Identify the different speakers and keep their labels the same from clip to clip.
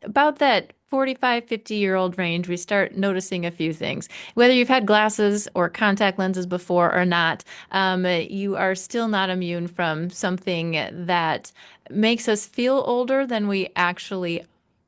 Speaker 1: about that 45, 50-year-old range, we start noticing a few things. Whether you've had glasses or contact lenses before or not, you are still not immune from something that makes us feel older than we actually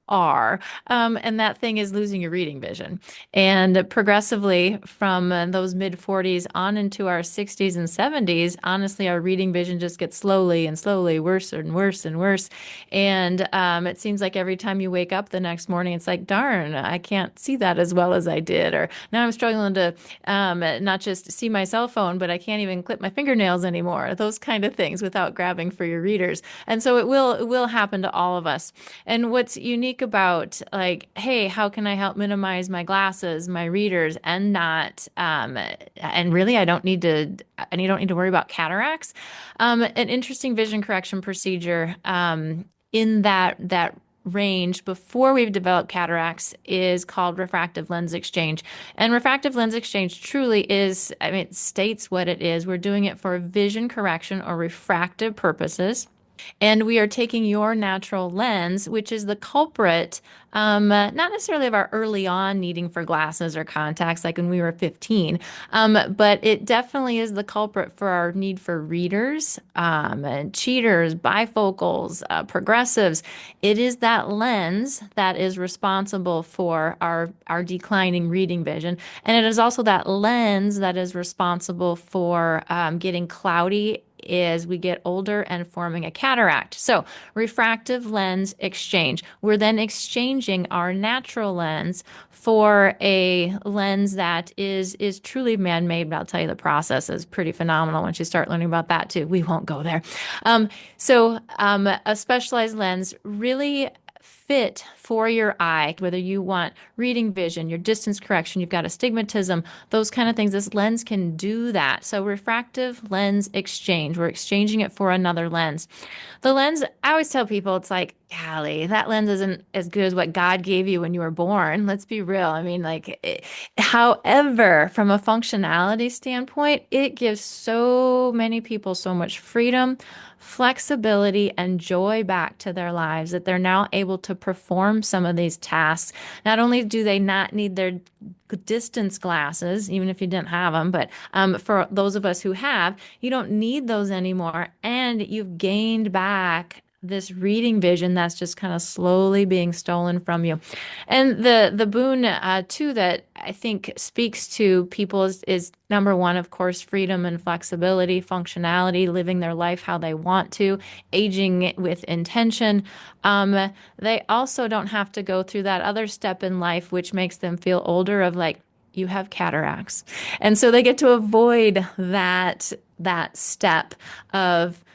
Speaker 1: are. And that thing is losing your reading vision. And progressively from those mid 40s on into our 60s and 70s, honestly, our reading vision just gets slowly and slowly worse and worse and worse. And it seems like every time you wake up the next morning, it's like, darn, I can't see that as well as I did. Or now I'm struggling to not just see my cell phone, but I can't even clip my fingernails anymore. Those kind of things without grabbing for your readers. And so it will happen to all of us. And what's unique about like, hey, how can I help minimize my glasses, my readers, and not, and really, and you don't need to worry about cataracts. An interesting vision correction procedure in that range before we've developed cataracts is called refractive lens exchange. And refractive lens exchange truly is, I mean, it states what it is. We're doing it for vision correction or refractive purposes. And we are taking your natural lens, which is the culprit, not necessarily of our early on needing for glasses or contacts, like when we were 15, but it definitely is the culprit for our need for readers, and cheaters, bifocals, progressives. It is that lens that is responsible for our declining reading vision. And it is also that lens that is responsible for getting cloudy as we get older and forming a cataract. So, refractive lens exchange. We're then exchanging our natural lens for a lens that is truly man-made. But I'll tell you, the process is pretty phenomenal once you start learning about that too. We won't go there. A specialized lens really fit for your eye, whether you want reading vision, your distance correction, you've got astigmatism, those kind of things. This lens can do that. So refractive lens exchange, we're exchanging it for another lens. The lens, I always tell people, it's like, golly, that lens isn't as good as what God gave you when you were born. Let's be real. I mean, however, from a functionality standpoint, it gives so many people so much freedom, flexibility, and joy back to their lives that they're now able to perform some of these tasks. Not only do they not need their distance glasses, even if you didn't have them, but for those of us who have, you don't need those anymore. And you've gained back this reading vision that's just kind of slowly being stolen from you. And the boon too that I think speaks to people is number one, of course, freedom and flexibility, functionality, living their life how they want to, aging with intention. They also don't have to go through that other step in life, which makes them feel older of like, you have cataracts. And so they get to avoid that step of,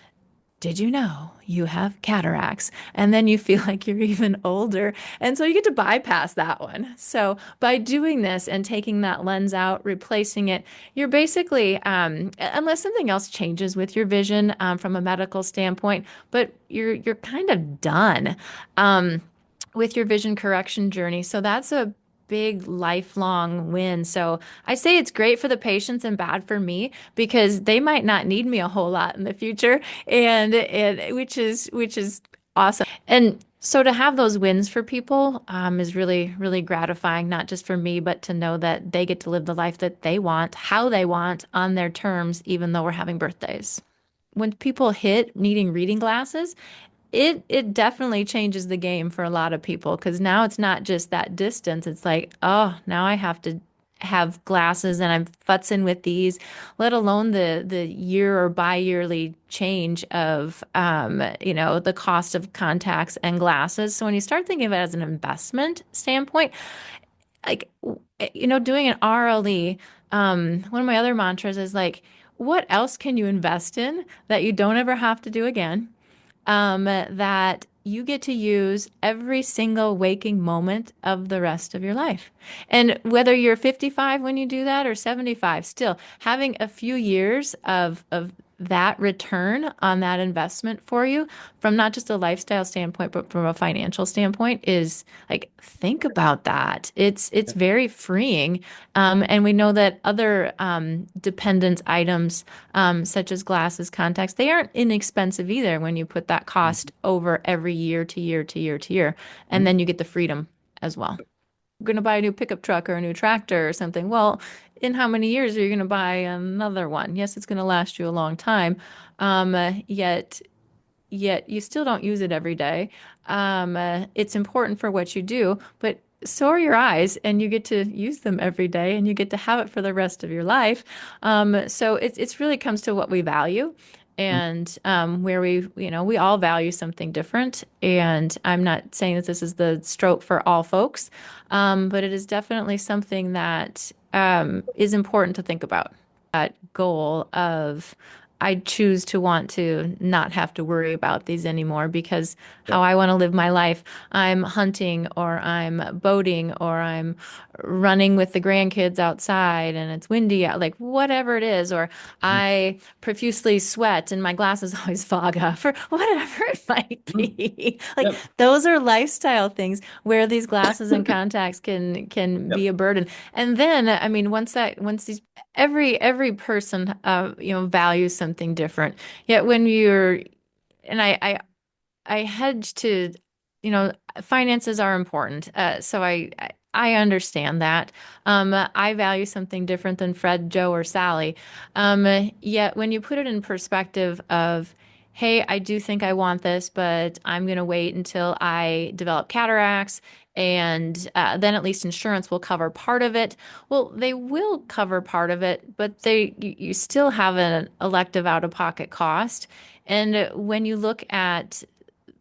Speaker 1: did you know you have cataracts? And then you feel like you're even older. And so you get to bypass that one. So by doing this and taking that lens out, replacing it, you're basically, unless something else changes with your vision from a medical standpoint, but you're kind of done with your vision correction journey. So that's a big lifelong win. So I say it's great for the patients and bad for me because they might not need me a whole lot in the future, and which is awesome. And so to have those wins for people is really, really gratifying, not just for me, but to know that they get to live the life that they want, how they want, on their terms, even though we're having birthdays. When people hit needing reading glasses, it definitely changes the game for a lot of people because now it's not just that distance. It's like, oh, now I have to have glasses and I'm futzing with these, let alone the year or bi-yearly change of the cost of contacts and glasses. So when you start thinking of it as an investment standpoint, like doing an RLE, one of my other mantras is like, what else can you invest in that you don't ever have to do again? That you get to use every single waking moment of the rest of your life. And whether you're 55 when you do that or 75, still having a few years of that return on that investment for you from not just a lifestyle standpoint, but from a financial standpoint is like, think about that. It's very freeing. And we know that other dependence items, such as glasses, contacts, they aren't inexpensive either when you put that cost over every year to year to year to year. And then you get the freedom as well. Going to buy a new pickup truck or a new tractor or something. Well, in how many years are you going to buy another one? Yes, it's going to last you a long time. Yet you still don't use it every day. It's important for what you do, but so are your eyes, and you get to use them every day, and you get to have it for the rest of your life. So it's really comes to what we value, and where we all value something different. And I'm not saying that this is the stroke for all folks, but it is definitely something that is important to think about. That goal of I choose to want to not have to worry about these anymore because
Speaker 2: Yeah.
Speaker 1: how I want to live my life, I'm hunting or I'm boating or I'm running with the grandkids outside and it's windy out, like whatever it is, or
Speaker 2: Mhm.
Speaker 1: I profusely sweat and my glasses always fog up or whatever it might
Speaker 2: Mhm.
Speaker 1: be. Like
Speaker 2: Yep.
Speaker 1: those are lifestyle things where these glasses and contacts can be
Speaker 2: Yep.
Speaker 1: a burden. And then, I mean, once these every person values something different. Yet when you're and I hedge to, you know, finances are important. So I understand that. I value something different than Fred, Joe, or Sally. Yet when you put it in perspective of, hey, I do think I want this, but I'm going to wait until I develop cataracts, and then at least insurance will cover part of it. Well, they will cover part of it, but you still have an elective out-of-pocket cost. And when you look at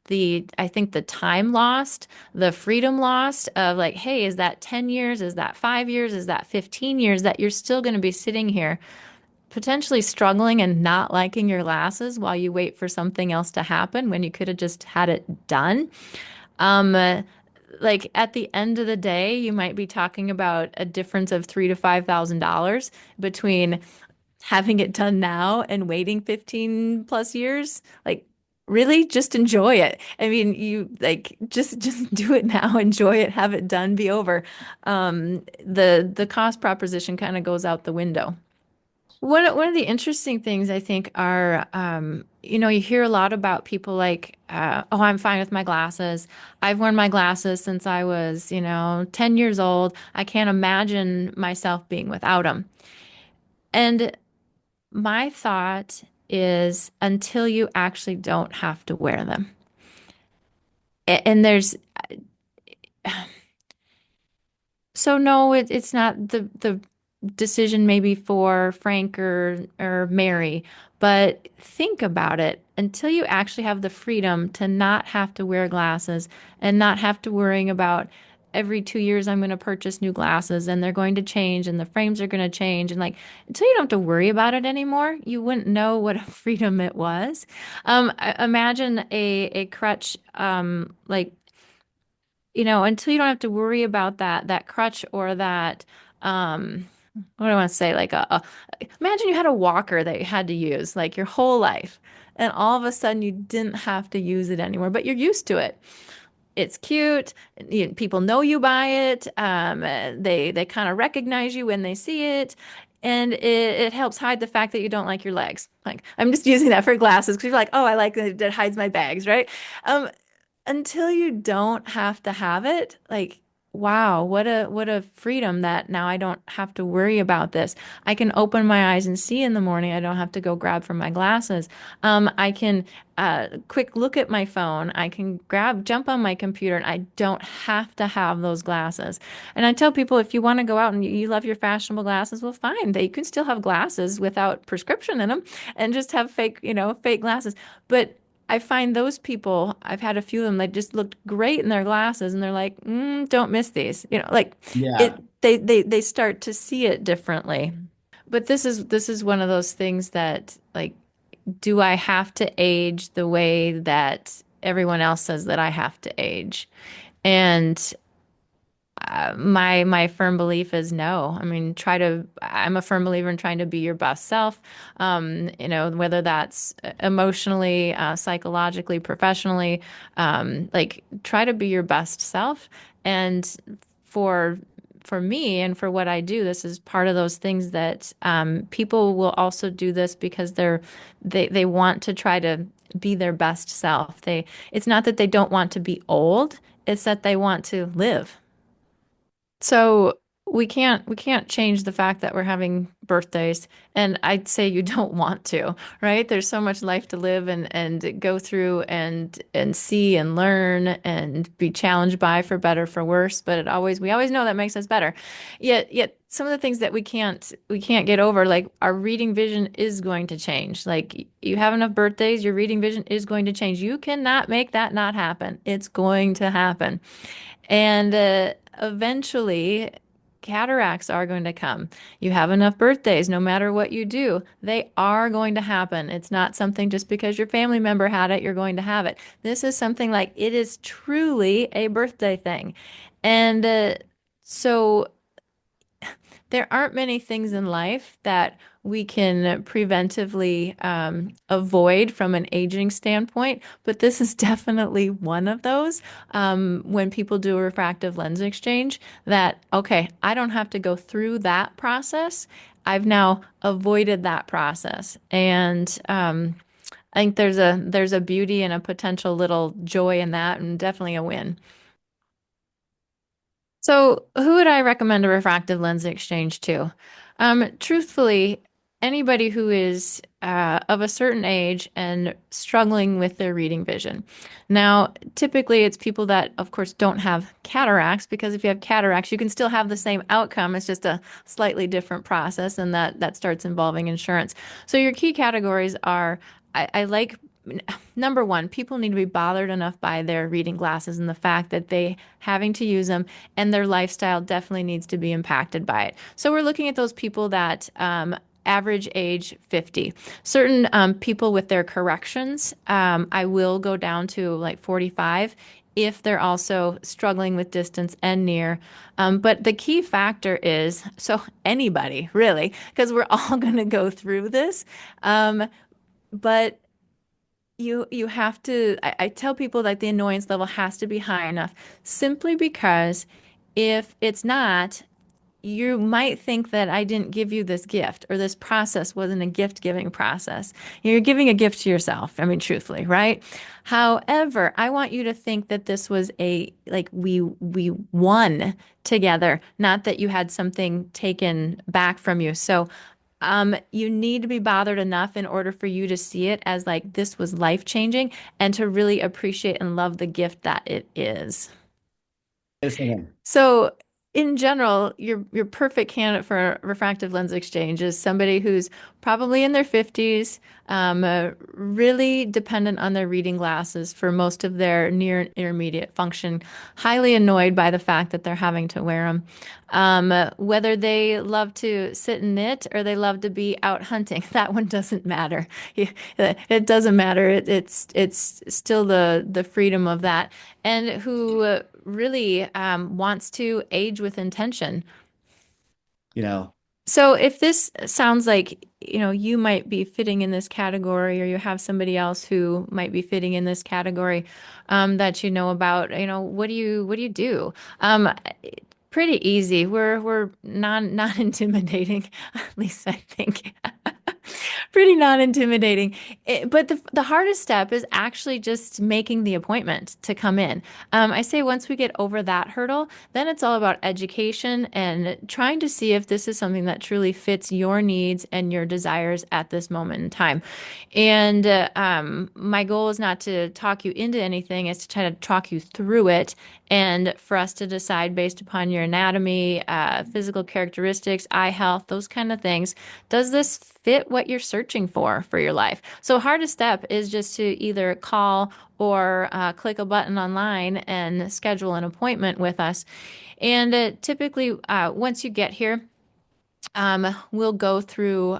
Speaker 1: I think the time lost, the freedom lost of like, hey, is that 10 years? Is that 5 years? Is that 15 years that you're still going to be sitting here potentially struggling and not liking your glasses while you wait for something else to happen when you could have just had it done? Um, uh, like at the end of the day, you might be talking about a difference of $3,000 to $5,000 between having it done now and waiting 15 plus years. Like, really, just enjoy it. I mean, you like just do it now, enjoy it, have it done, be over. The cost proposition kind of goes out the window. One of the interesting things I think are, you hear a lot about people like, oh, I'm fine with my glasses. I've worn my glasses since I was, 10 years old. I can't imagine myself being without them. And my thought is until you actually don't have to wear them. And there's so no, it's not the decision maybe for Frank or Mary, but think about it until you actually have the freedom to not have to wear glasses and not have to worrying about every 2 years I'm going to purchase new glasses and they're going to change and the frames are going to change and like until you don't have to worry about it anymore, you wouldn't know what a freedom it was. Imagine a crutch like until you don't have to worry about that crutch or that, what do I want to say? Like imagine you had a walker that you had to use like your whole life, and all of a sudden you didn't have to use it anymore, but you're used to it. It's cute. People know you by it. They kind of recognize you when they see it. And it helps hide the fact that you don't like your legs. Like I'm just using that for glasses because you're like, oh, I like that it hides my bags, right? Um, until you don't have to have it, like, wow, what a freedom that now I don't have to worry about this. I can open my eyes and see in the morning. I don't have to go grab from my glasses. I can quick look at my phone. I can jump on my computer, and I don't have to have those glasses. And I tell people if you want to go out and you love your fashionable glasses, well, fine. They can still have glasses without prescription in them and just have fake glasses. But I find those people, I've had a few of them, they just looked great in their glasses and they're like, don't miss these. Like
Speaker 2: Yeah.
Speaker 1: it they start to see it differently. But this is one of those things that like, do I have to age the way that everyone else says that I have to age? And my firm belief is no. I mean, I'm a firm believer in trying to be your best self. Whether that's emotionally, psychologically, professionally, like try to be your best self. And for for me and for what I do, this is part of those things that people will also do this because they want to try to be their best self. It's not that they don't want to be old, it's that they want to live. So we can't change the fact that we're having birthdays, and I'd say you don't want to, right? There's so much life to live and go through and see and learn and be challenged by, for better, for worse. But we always know that makes us better. Yet some of the things that we can't get over, like our reading vision is going to change. Like you have enough birthdays, your reading vision is going to change. You cannot make that not happen. It's going to happen. And eventually, cataracts are going to come. You have enough birthdays, no matter what you do, they are going to happen. It's not something just because your family member had it, you're going to have it. This is something like it is truly a birthday thing. And so there aren't many things in life that we can preventively avoid from an aging standpoint, but this is definitely one of those. When people do a refractive lens exchange, that, okay, I don't have to go through that process. I've now avoided that process. And I think there's a beauty and a potential little joy in that, and definitely a win. So, who would I recommend a refractive lens exchange to? Truthfully, anybody who is of a certain age and struggling with their reading vision. Now, typically, it's people that, of course, don't have cataracts, because if you have cataracts, you can still have the same outcome. It's just a slightly different process, and that starts involving insurance. So, your key categories are I like number one, people need to be bothered enough by their reading glasses and the fact that they having to use them, and their lifestyle definitely needs to be impacted by it. So we're looking at those people that average age 50. Certain people with their corrections, I will go down to like 45 if they're also struggling with distance and near. But the key factor is so anybody really, because we're all going to go through this. But you have to, I tell people that the annoyance level has to be high enough, simply because if it's not, you might think that I didn't give you this gift, or this process wasn't a gift giving process. You're giving a gift to yourself. I mean, truthfully, right? However, I want you to think that this was like we won together, not that you had something taken back from you. So you need to be bothered enough in order for you to see it as like this was life changing, and to really appreciate and love the gift that it is.
Speaker 2: Listening.
Speaker 1: So, in general, your perfect candidate for a refractive lens exchange is somebody who's probably in their 50s, really dependent on their reading glasses for most of their near and intermediate function, highly annoyed by the fact that they're having to wear them. Whether they love to sit and knit or they love to be out hunting, that one doesn't matter. It doesn't matter. It's still the freedom of that, and who really wants to age with intention.
Speaker 2: You know,
Speaker 1: So if this sounds like, you might be fitting in this category, or you have somebody else who might be fitting in this category, that you know about, what do you do? Um, Pretty easy. We're non intimidating, at least I think. Pretty non-intimidating. But the hardest step is actually just making the appointment to come in. I say once we get over that hurdle, then it's all about education and trying to see if this is something that truly fits your needs and your desires at this moment in time. And my goal is not to talk you into anything, it's to try to talk you through it, and for us to decide based upon your anatomy, physical characteristics, eye health, those kind of things. Does this fit what you're searching for your life? So, hardest step is just to either call or click a button online and schedule an appointment with us. And typically, once you get here, we'll go through.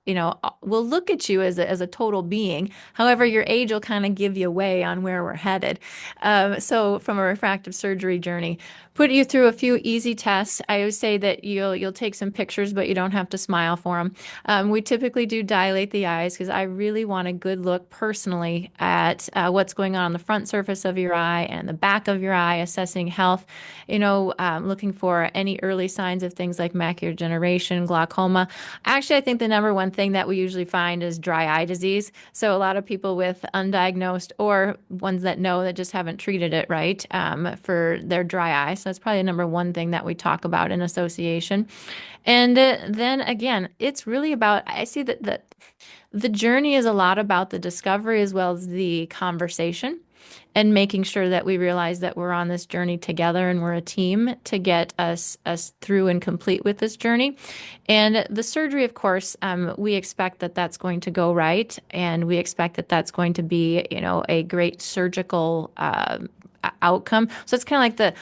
Speaker 1: will look at you as a total being. However, your age will kind of give you away on where we're headed. So from a refractive surgery journey, put you through a few easy tests. I always say that you'll take some pictures, but you don't have to smile for them. We typically do dilate the eyes because I really want a good look personally at what's going on the front surface of your eye and the back of your eye, assessing health, looking for any early signs of things like macular degeneration, glaucoma. Actually, I think the number one thing that we usually find is dry eye disease. So a lot of people with undiagnosed or ones that know that just haven't treated it right for their dry eye. So that's probably the number one thing that we talk about in association. And then again, it's really about, I see that the journey is a lot about the discovery as well as the conversation and making sure that we realize that we're on this journey together and we're a team to get us through and complete with this journey. And the surgery, of course, we expect that that's going to go right, and we expect that that's going to be, a great surgical outcome. So it's kind of like at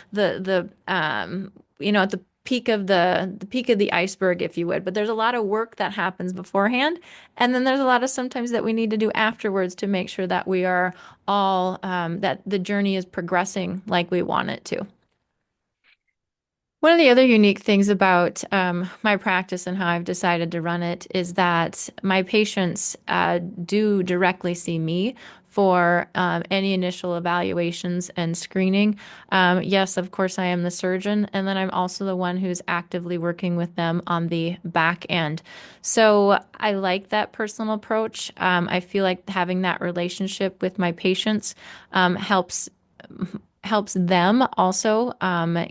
Speaker 1: the peak of the iceberg, if you would. But there's a lot of work that happens beforehand, and then there's a lot of sometimes that we need to do afterwards to make sure that we are all that the journey is progressing like we want it to. One of the other unique things about my practice and how I've decided to run it is that my patients do directly see me for any initial evaluations and screening. Yes, of course, I am the surgeon, and then I'm also the one who's actively working with them on the back end. So I like that personal approach. I feel like having that relationship with my patients helps them also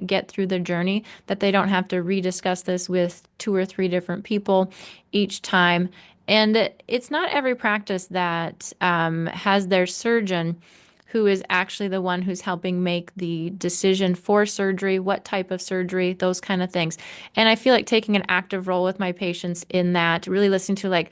Speaker 1: get through the journey, that they don't have to rediscuss this with two or three different people each time. And it's not every practice that has their surgeon who is actually the one who's helping make the decision for surgery, what type of surgery, those kind of things. And I feel like taking an active role with my patients in that, really listening to like,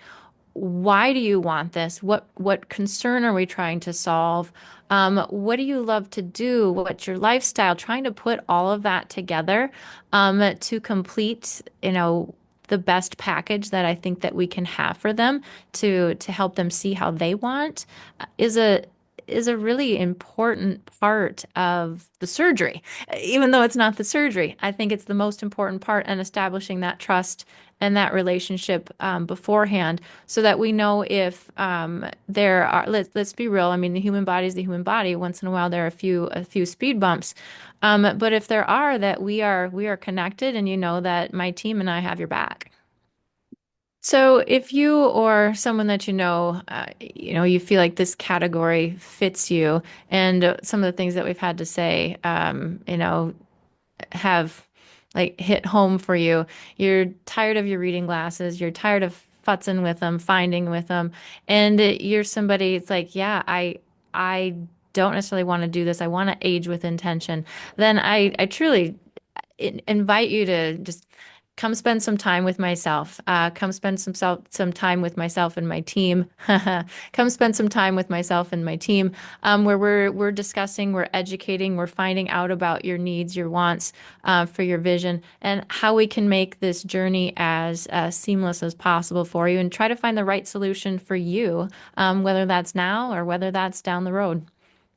Speaker 1: why do you want this? What concern are we trying to solve? What do you love to do? What's your lifestyle? Trying to put all of that together to complete, the best package that I think that we can have for them to help them see how they want is a really important part of the surgery. Even though it's not the surgery, I think it's the most important part, and establishing that trust and that relationship beforehand, so that we know if there are. Let's be real. I mean, the human body is the human body. Once in a while, there are a few speed bumps, but if there are, that we are connected, and you know that my team and I have your back. So if you or someone that you feel like this category fits you, and some of the things that we've had to say, have like hit home for you. You're tired of your reading glasses. You're tired of futzing with them, finding with them, and you're somebody. It's like, yeah, I don't necessarily want to do this. I want to age with intention. Then I truly invite you to just come spend some time with myself. Come spend some time with myself and my team. Come spend some time with myself and my team, where we're discussing, we're educating, we're finding out about your needs, your wants for your vision, and how we can make this journey as seamless as possible for you, and try to find the right solution for you, whether that's now or whether that's down the road.